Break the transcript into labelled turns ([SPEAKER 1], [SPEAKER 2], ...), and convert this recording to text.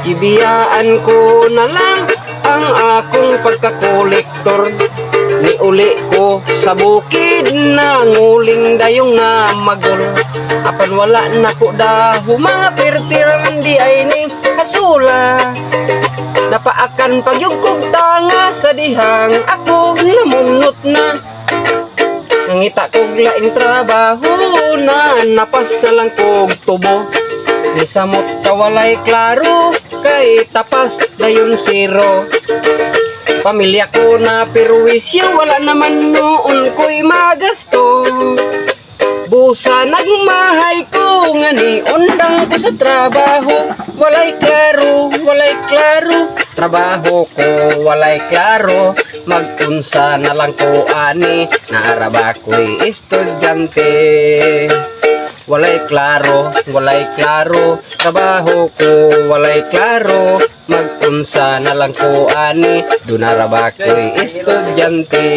[SPEAKER 1] Gibiyaan ko na lang ang akong pagkakolektor. Niuli ko sa bukid na nguling dayong nga magol. Apan wala na ko daho mga pertirang di ay ni hasula. Napaakan pagyugkog tanga sa dihang ako namunot na. Nangita kog laing trabaho na napas na lang kog tubo. Di samot kawalay klaro kay tapas dayon zero. Pamilya ko na perwisyo wala naman noon ko'y magasto. Busa nagmahay ko nga ni undang ko sa trabaho. Walay klaro, trabaho ko walay klaro. Magpunsa na lang ko ani, naaraba ko'y estudyante. Walay klaro, trabaho ko walay klaro. Magpunsa na lang ko ani, dunaraba ko'y estudyante.